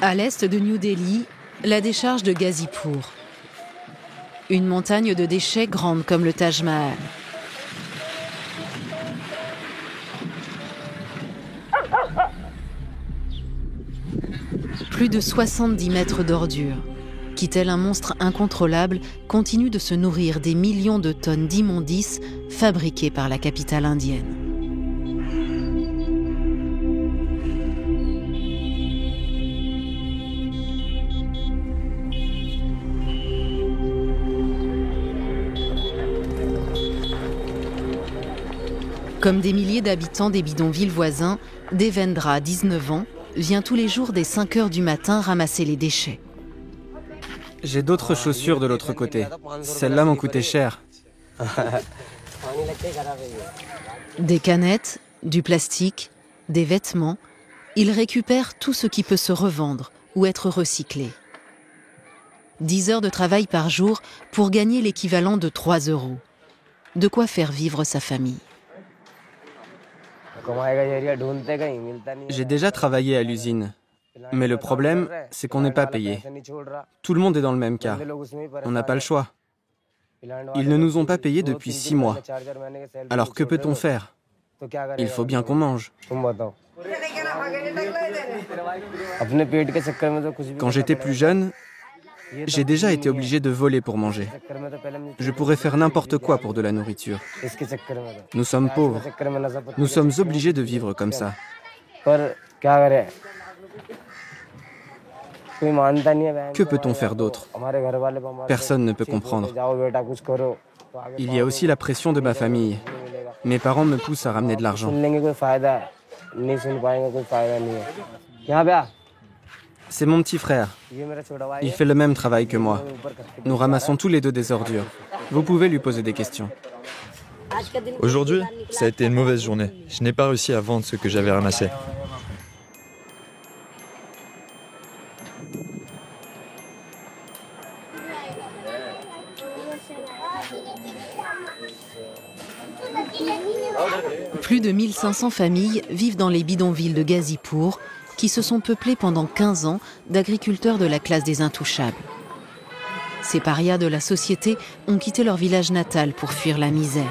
À l'est de New Delhi, la décharge de Ghazipur. Une montagne de déchets grande comme le Taj Mahal. Plus de 70 mètres d'ordures, qui, tel un monstre incontrôlable, continuent de se nourrir des millions de tonnes d'immondices fabriquées par la capitale indienne. Comme des milliers d'habitants des bidonvilles voisins, Devendra, 19 ans, vient tous les jours dès 5 heures du matin ramasser les déchets. J'ai d'autres chaussures de l'autre côté. Celles-là m'ont coûté cher. Des canettes, du plastique, des vêtements, il récupère tout ce qui peut se revendre ou être recyclé. 10 heures de travail par jour pour gagner l'équivalent de 3 €. De quoi faire vivre sa famille. J'ai déjà travaillé à l'usine. Mais le problème, c'est qu'on n'est pas payé. Tout le monde est dans le même cas. On n'a pas le choix. Ils ne nous ont pas payés depuis 6 mois. Alors que peut-on faire? Il faut bien qu'on mange. Quand j'étais plus jeune, j'ai déjà été obligé de voler pour manger. Je pourrais faire n'importe quoi pour de la nourriture. Nous sommes pauvres. Nous sommes obligés de vivre comme ça. Que peut-on faire d'autre? Personne ne peut comprendre. Il y a aussi la pression de ma famille. Mes parents me poussent à ramener de l'argent. C'est mon petit frère. Il fait le même travail que moi. Nous ramassons tous les deux des ordures. Vous pouvez lui poser des questions. Aujourd'hui, ça a été une mauvaise journée. Je n'ai pas réussi à vendre ce que j'avais ramassé. Plus de 1500 familles vivent dans les bidonvilles de Ghazipur, qui se sont peuplées pendant 15 ans d'agriculteurs de la classe des intouchables. Ces parias de la société ont quitté leur village natal pour fuir la misère.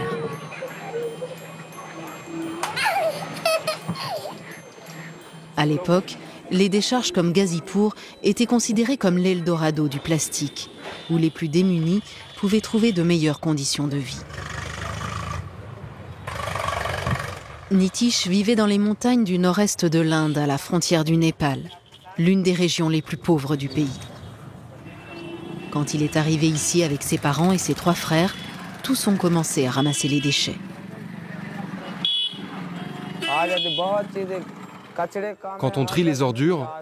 À l'époque, les décharges comme Ghazipur étaient considérées comme l'Eldorado du plastique, où les plus démunis pouvaient trouver de meilleures conditions de vie. Nitish vivait dans les montagnes du nord-est de l'Inde, à la frontière du Népal, l'une des régions les plus pauvres du pays. Quand il est arrivé ici avec ses parents et ses 3 frères, tous ont commencé à ramasser les déchets. Quand on trie les ordures,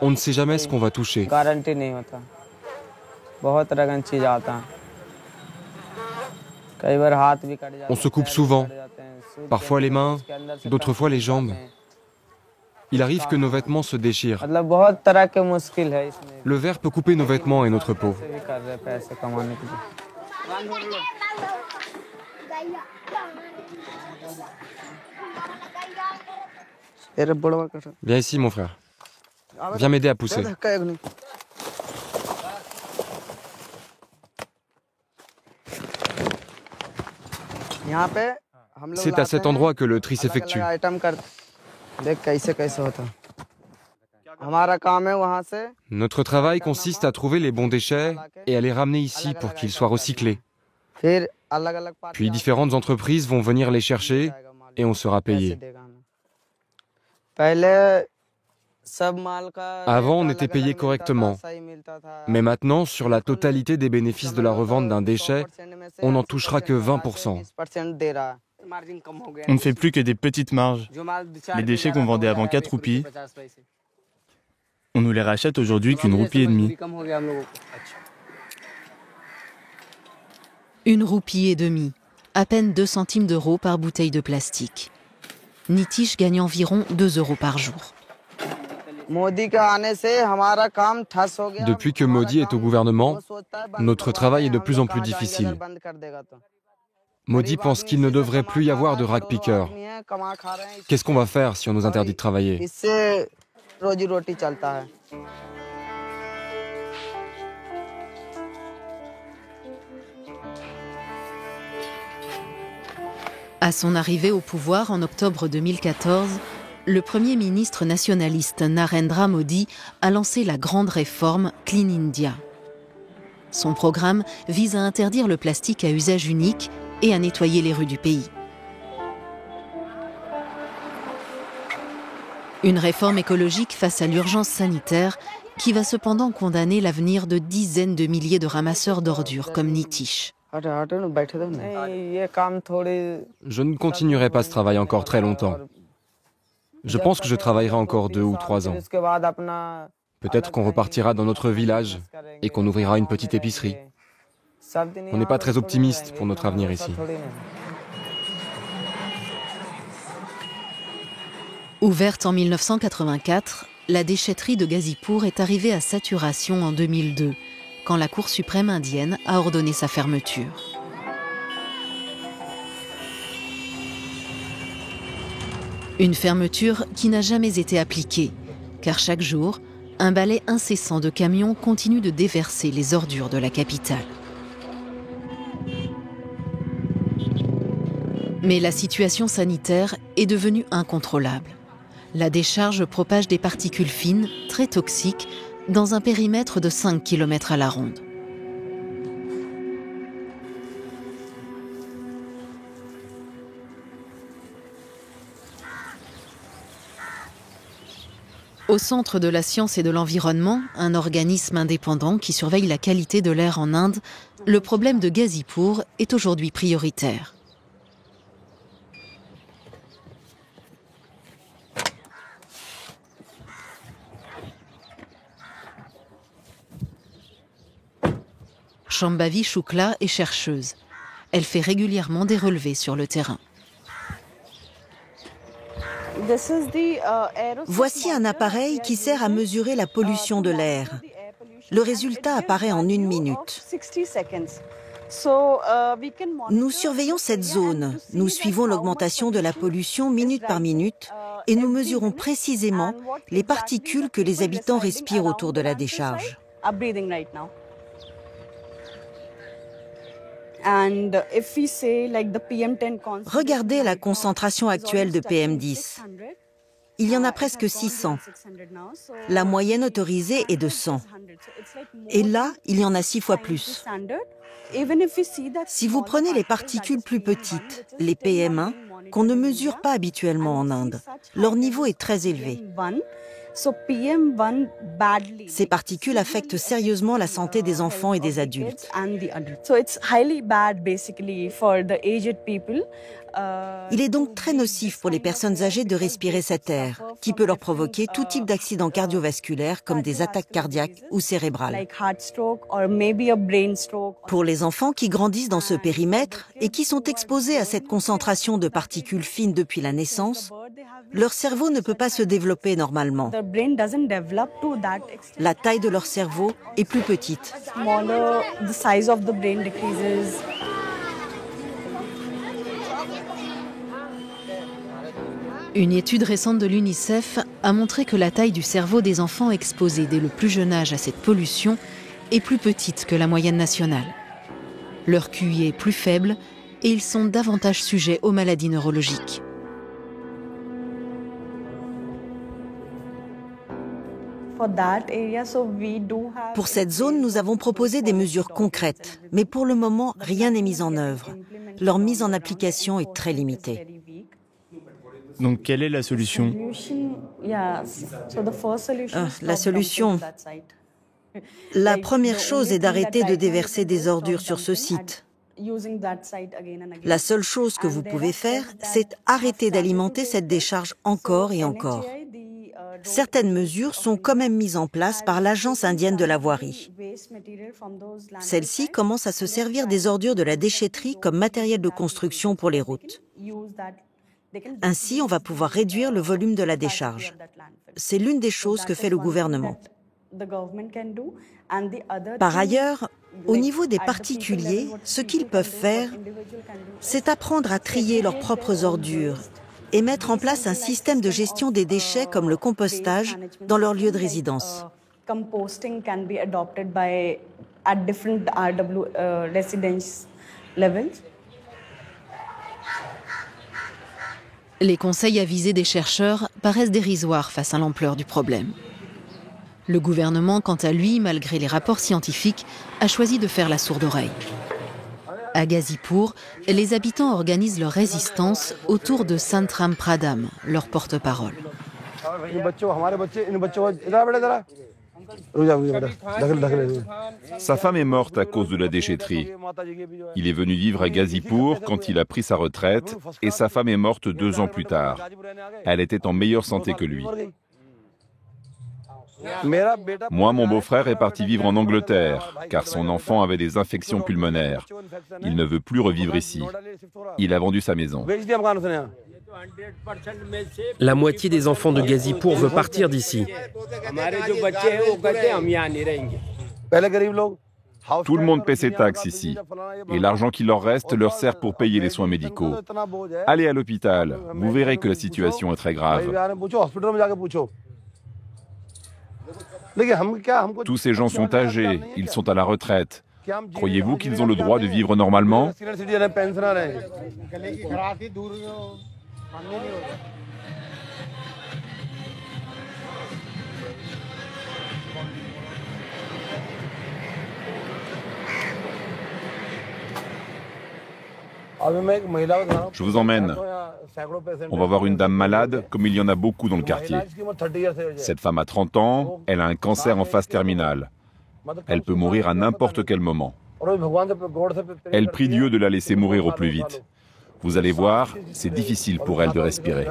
on ne sait jamais ce qu'on va toucher. On se coupe souvent, parfois les mains, d'autres fois les jambes. Il arrive que nos vêtements se déchirent. Le verre peut couper nos vêtements et notre peau. Viens ici, mon frère. Viens m'aider à pousser. C'est à cet endroit que le tri s'effectue. Notre travail consiste à trouver les bons déchets et à les ramener ici pour qu'ils soient recyclés. Puis différentes entreprises vont venir les chercher et on sera payé. Avant, on était payé correctement. Mais maintenant, sur la totalité des bénéfices de la revente d'un déchet, on n'en touchera que 20%. On ne fait plus que des petites marges. Les déchets qu'on vendait avant 4 roupies, on nous les rachète aujourd'hui qu'une roupie et demie. Une roupie et demie, à peine 2 centimes d'euros par bouteille de plastique. Nitish gagne environ 2 € par jour. Depuis que Modi est au gouvernement, notre travail est de plus en plus difficile. Modi pense qu'il ne devrait plus y avoir de ragpickers. Qu'est-ce qu'on va faire si on nous interdit de travailler? À son arrivée au pouvoir en octobre 2014, le Premier ministre nationaliste Narendra Modi a lancé la grande réforme Clean India. Son programme vise à interdire le plastique à usage unique et à nettoyer les rues du pays. Une réforme écologique face à l'urgence sanitaire qui va cependant condamner l'avenir de dizaines de milliers de ramasseurs d'ordures comme Nitish. Je ne continuerai pas ce travail encore très longtemps. Je pense que je travaillerai encore 2 ou 3 ans. Peut-être qu'on repartira dans notre village et qu'on ouvrira une petite épicerie. On n'est pas très optimiste pour notre avenir ici. Ouverte en 1984, la déchetterie de Ghazipur est arrivée à saturation en 2002, quand la Cour suprême indienne a ordonné sa fermeture. Une fermeture qui n'a jamais été appliquée, car chaque jour, un balai incessant de camions continue de déverser les ordures de la capitale. Mais la situation sanitaire est devenue incontrôlable. La décharge propage des particules fines, très toxiques, dans un périmètre de 5 km à la ronde. Au Centre de la science et de l'environnement, un organisme indépendant qui surveille la qualité de l'air en Inde, le problème de Ghazipur est aujourd'hui prioritaire. Shambhavi Shukla est chercheuse. Elle fait régulièrement des relevés sur le terrain. Voici un appareil qui sert à mesurer la pollution de l'air. Le résultat apparaît en 1 minute. Nous surveillons cette zone, nous suivons l'augmentation de la pollution minute par minute et nous mesurons précisément les particules que les habitants respirent autour de la décharge. Regardez la concentration actuelle de PM10. Il y en a presque 600. La moyenne autorisée est de 100. Et là, il y en a 6 fois plus. Si vous prenez les particules plus petites, les PM1, qu'on ne mesure pas habituellement en Inde, leur niveau est très élevé. Ces particules affectent sérieusement la santé des enfants et des adultes. Il est donc très nocif pour les personnes âgées de respirer cet air, qui peut leur provoquer tout type d'accidents cardiovasculaires comme des attaques cardiaques ou cérébrales. Pour les enfants qui grandissent dans ce périmètre et qui sont exposés à cette concentration de particules fines depuis la naissance, leur cerveau ne peut pas se développer normalement. La taille de leur cerveau est plus petite. Une étude récente de l'UNICEF a montré que la taille du cerveau des enfants exposés dès le plus jeune âge à cette pollution est plus petite que la moyenne nationale. Leur QI est plus faible et ils sont davantage sujets aux maladies neurologiques. Pour cette zone, nous avons proposé des mesures concrètes, mais pour le moment, rien n'est mis en œuvre. Leur mise en application est très limitée. Donc, quelle est la solution? La solution. La première chose est d'arrêter de déverser des ordures sur ce site. La seule chose que vous pouvez faire, c'est arrêter d'alimenter cette décharge encore et encore. Certaines mesures sont quand même mises en place par l'Agence indienne de la voirie. Celle-ci commence à se servir des ordures de la déchetterie comme matériel de construction pour les routes. Ainsi, on va pouvoir réduire le volume de la décharge. C'est l'une des choses que fait le gouvernement. Par ailleurs, Au niveau des particuliers, ce qu'ils peuvent faire, c'est apprendre à trier leurs propres ordures et mettre en place un système de gestion des déchets comme le compostage dans leur lieu de résidence. Composting can be adopted by at different RW residence levels. Les conseils avisés des chercheurs paraissent dérisoires face à l'ampleur du problème. Le gouvernement, quant à lui, malgré les rapports scientifiques, a choisi de faire la sourde oreille. À Ghazipur, les habitants organisent leur résistance autour de Santram Pradhan, leur porte-parole. Sa femme est morte à cause de la déchetterie. Il est venu vivre à Ghazipur quand il a pris sa retraite et sa femme est morte 2 ans plus tard. Elle était en meilleure santé que lui. Moi, mon beau-frère est parti vivre en Angleterre, car son enfant avait des infections pulmonaires. Il ne veut plus revivre ici. Il a vendu sa maison. La moitié des enfants de Ghazipur veut partir d'ici. Tout le monde paie ses taxes ici. Et l'argent qui leur reste leur sert pour payer les soins médicaux. Allez à l'hôpital, vous verrez que la situation est très grave. Tous ces gens sont âgés, ils sont à la retraite. Croyez-vous qu'ils ont le droit de vivre normalement ? Je vous emmène. On va voir une dame malade, comme il y en a beaucoup dans le quartier. Cette femme a 30 ans, elle a un cancer en phase terminale. Elle peut mourir à n'importe quel moment. Elle prie Dieu de la laisser mourir au plus vite. Vous allez voir, c'est difficile pour elle de respirer.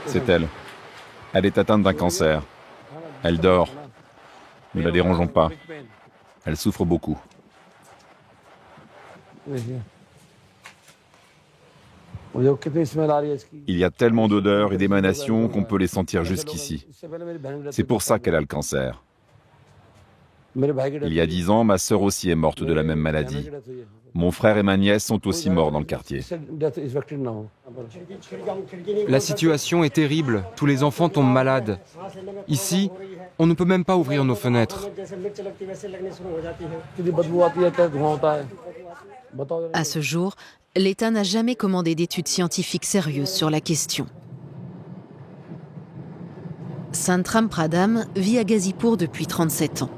C'est elle. Elle est atteinte d'un cancer. Elle dort. Ne la dérangeons pas. Elle souffre beaucoup. Il y a tellement d'odeurs et d'émanations qu'on peut les sentir jusqu'ici. C'est pour ça qu'elle a le cancer. Il y a 10 ans, ma sœur aussi est morte de la même maladie. Mon frère et ma nièce sont aussi morts dans le quartier. La situation est terrible, tous les enfants tombent malades. Ici, on ne peut même pas ouvrir nos fenêtres. À ce jour, l'État n'a jamais commandé d'études scientifiques sérieuses sur la question. Santram Pradhan vit à Ghazipur depuis 37 ans.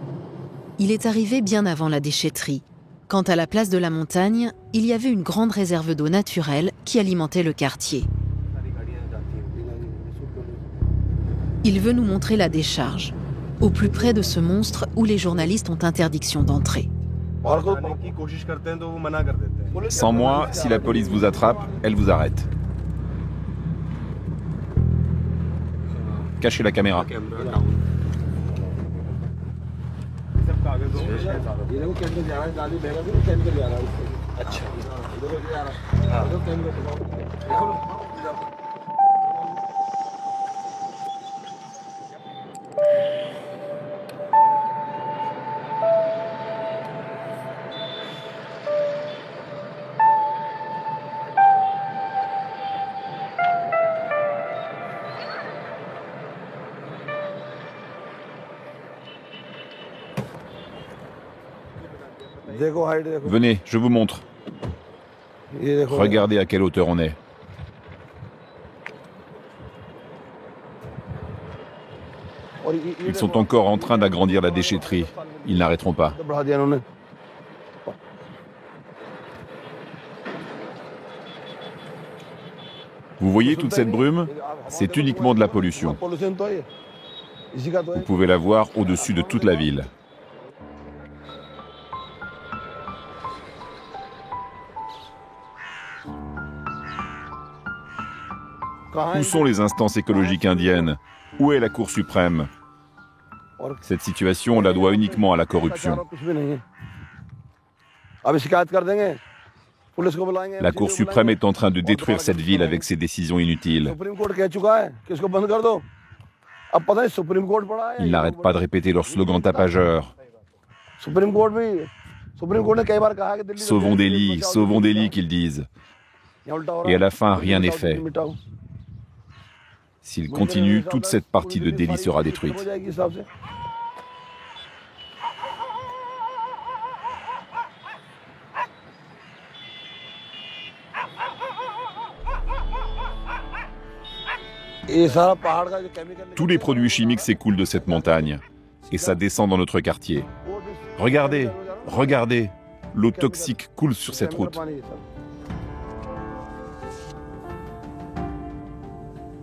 Il est arrivé bien avant la déchetterie. Quant à la place de la montagne, il y avait une grande réserve d'eau naturelle qui alimentait le quartier. Il veut nous montrer la décharge, au plus près de ce monstre où les journalistes ont interdiction d'entrer. Sans moi, si la police vous attrape, elle vous arrête. Cachez la caméra. Venez, je vous montre. Regardez à quelle hauteur on est. Ils sont encore en train d'agrandir la déchetterie. Ils n'arrêteront pas. Vous voyez toute cette brume? C'est uniquement de la pollution. Vous pouvez la voir au-dessus de toute la ville. Où sont les instances écologiques indiennes? Où est la Cour suprême? Cette situation, on la doit uniquement à la corruption. La Cour suprême est en train de détruire cette ville avec ses décisions inutiles. Ils n'arrêtent pas de répéter leur slogan tapageur. Sauvons Delhi, qu'ils disent. Et à la fin, rien n'est fait. S'ils continuent, toute cette partie de Delhi sera détruite. Tous les produits chimiques s'écoulent de cette montagne et ça descend dans notre quartier. Regardez, regardez, l'eau toxique coule sur cette route.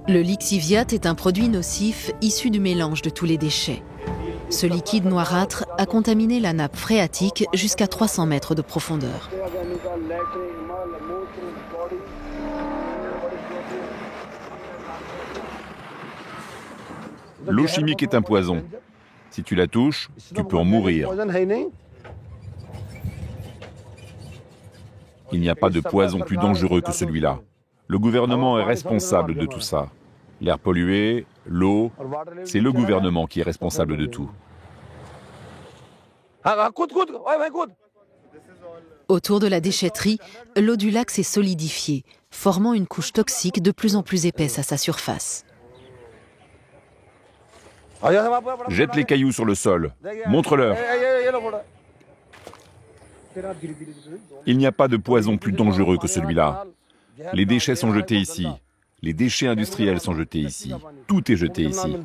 Le lixiviate est un produit nocif issu du mélange de tous les déchets. Ce liquide noirâtre a contaminé la nappe phréatique jusqu'à 300 mètres de profondeur. L'eau chimique est un poison. Si tu la touches, tu peux en mourir. Il n'y a pas de poison plus dangereux que celui-là. Le gouvernement est responsable de tout ça. L'air pollué, l'eau, c'est le gouvernement qui est responsable de tout. Autour de la déchetterie, l'eau du lac s'est solidifiée, formant une couche toxique de plus en plus épaisse à sa surface. Jette les cailloux sur le sol. Montre-leur. Il n'y a pas de poison plus dangereux que celui-là. Les déchets sont jetés ici. Les déchets industriels sont jetés ici. Tout est jeté ici.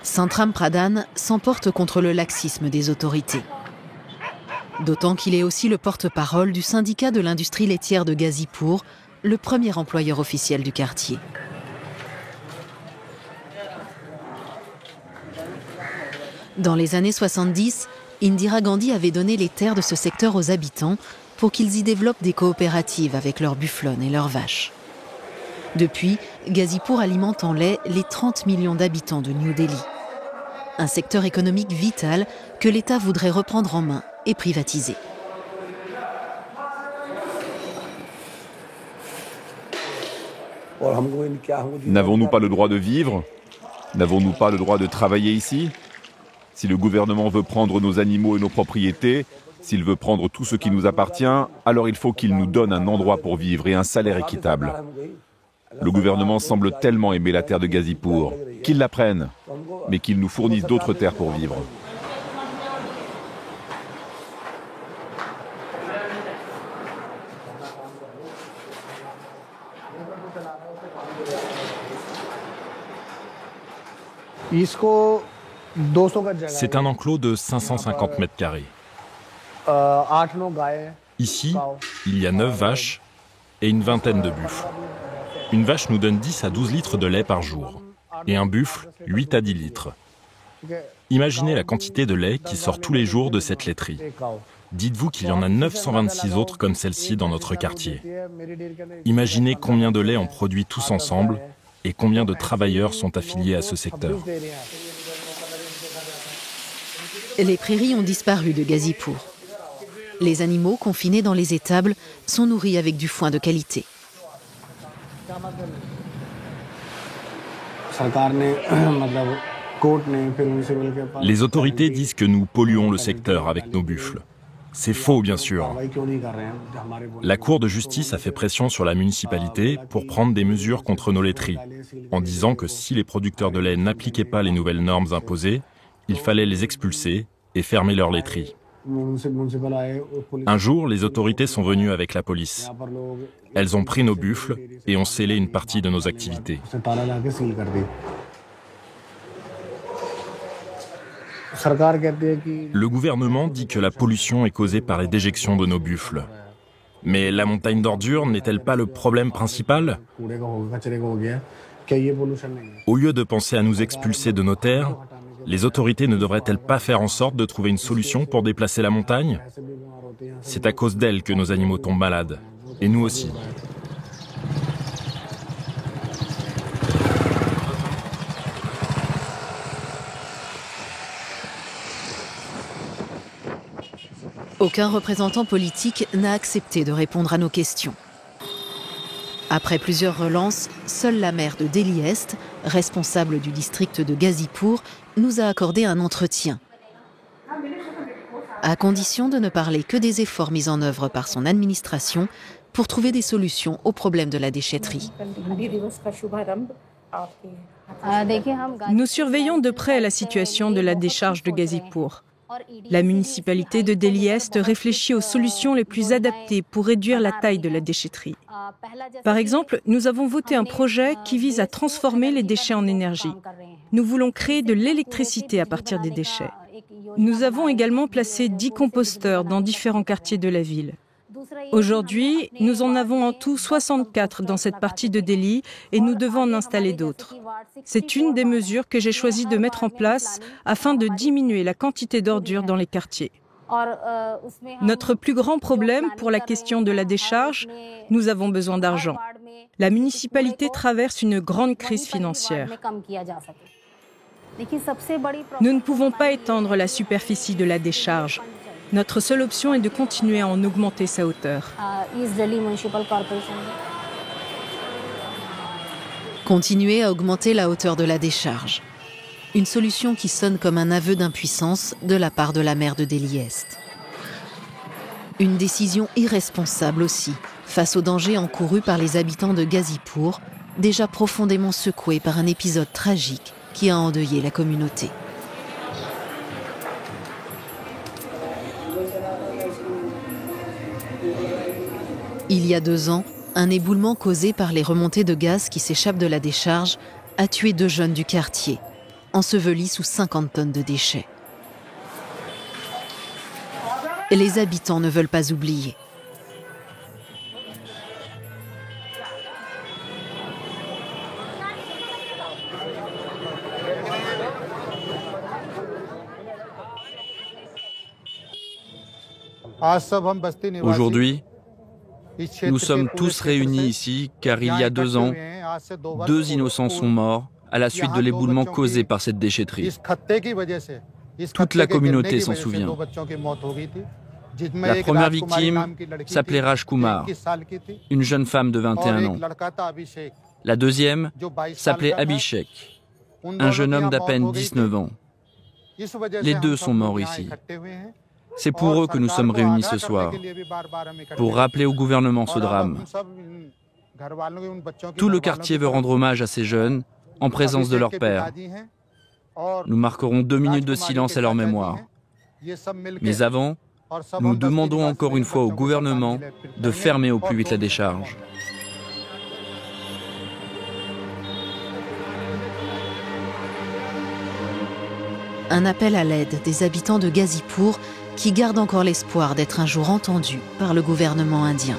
Santram Pradhan s'emporte contre le laxisme des autorités. D'autant qu'il est aussi le porte-parole du syndicat de l'industrie laitière de Ghazipur, le premier employeur officiel du quartier. Dans les années 70, Indira Gandhi avait donné les terres de ce secteur aux habitants pour qu'ils y développent des coopératives avec leurs bufflonnes et leurs vaches. Depuis, Ghazipur alimente en lait les 30 millions d'habitants de New Delhi. Un secteur économique vital que l'État voudrait reprendre en main et privatiser. N'avons-nous pas le droit de vivre? N'avons-nous pas le droit de travailler ici? Si le gouvernement veut prendre nos animaux et nos propriétés, s'il veut prendre tout ce qui nous appartient, alors il faut qu'il nous donne un endroit pour vivre et un salaire équitable. Le gouvernement semble tellement aimer la terre de Ghazipur, qu'il la prenne, mais qu'il nous fournisse d'autres terres pour vivre. C'est un enclos de 550 mètres carrés. Ici, il y a 9 vaches et une vingtaine de buffles. Une vache nous donne 10 à 12 litres de lait par jour et un buffle 8 à 10 litres. Imaginez la quantité de lait qui sort tous les jours de cette laiterie. Dites-vous qu'il y en a 926 autres comme celle-ci dans notre quartier. Imaginez combien de lait on produit tous ensemble et combien de travailleurs sont affiliés à ce secteur. Les prairies ont disparu de Ghazipur. Les animaux confinés dans les étables sont nourris avec du foin de qualité. Les autorités disent que nous polluons le secteur avec nos buffles. C'est faux, bien sûr. La Cour de justice a fait pression sur la municipalité pour prendre des mesures contre nos laiteries, en disant que si les producteurs de lait n'appliquaient pas les nouvelles normes imposées, il fallait les expulser et fermer leur laiterie. Un jour, les autorités sont venues avec la police. Elles ont pris nos buffles et ont scellé une partie de nos activités. Le gouvernement dit que la pollution est causée par les déjections de nos buffles. Mais la montagne d'ordures n'est-elle pas le problème principal? Au lieu de penser à nous expulser de nos terres, Les autorités ne devraient-elles pas faire en sorte de trouver une solution pour déplacer la montagne? C'est à cause d'elles que nos animaux tombent malades. Et nous aussi. Aucun représentant politique n'a accepté de répondre à nos questions. Après plusieurs relances, seule la maire de Delhi-Est, responsable du district de Ghazipur, nous a accordé un entretien. À condition de ne parler que des efforts mis en œuvre par son administration pour trouver des solutions au problème de la déchetterie. Nous surveillons de près la situation de la décharge de Ghazipur. La municipalité de Delhi-Est réfléchit aux solutions les plus adaptées pour réduire la taille de la déchetterie. Par exemple, nous avons voté un projet qui vise à transformer les déchets en énergie. Nous voulons créer de l'électricité à partir des déchets. Nous avons également placé 10 composteurs dans différents quartiers de la ville. Aujourd'hui, nous en avons en tout 64 dans cette partie de Delhi et nous devons en installer d'autres. C'est une des mesures que j'ai choisi de mettre en place afin de diminuer la quantité d'ordures dans les quartiers. Notre plus grand problème pour la question de la décharge, nous avons besoin d'argent. La municipalité traverse une grande crise financière. Nous ne pouvons pas étendre la superficie de la décharge. Notre seule option est de continuer à en augmenter sa hauteur. Continuer à augmenter la hauteur de la décharge. Une solution qui sonne comme un aveu d'impuissance de la part de la maire de Delhi-Est. Une décision irresponsable aussi, face aux dangers encourus par les habitants de Ghazipur, déjà profondément secoués par un épisode tragique qui a endeuillé la communauté. Il y a 2 ans, un éboulement causé par les remontées de gaz qui s'échappent de la décharge a tué 2 jeunes du quartier, ensevelis sous 50 tonnes de déchets. Et les habitants ne veulent pas oublier. Aujourd'hui, nous sommes tous réunis ici car il y a 2 ans, 2 innocents sont morts à la suite de l'éboulement causé par cette déchetterie. Toute la communauté s'en souvient. La première victime s'appelait Raj Kumar, une jeune femme de 21 ans. La deuxième s'appelait Abhishek, un jeune homme d'à peine 19 ans. Les 2 sont morts ici. C'est pour eux que nous sommes réunis ce soir, pour rappeler au gouvernement ce drame. Tout le quartier veut rendre hommage à ces jeunes, en présence de leur père. Nous marquerons 2 minutes de silence à leur mémoire. Mais avant, nous demandons encore une fois au gouvernement de fermer au plus vite la décharge. Un appel à l'aide des habitants de Ghazipur qui gardent encore l'espoir d'être un jour entendus par le gouvernement indien.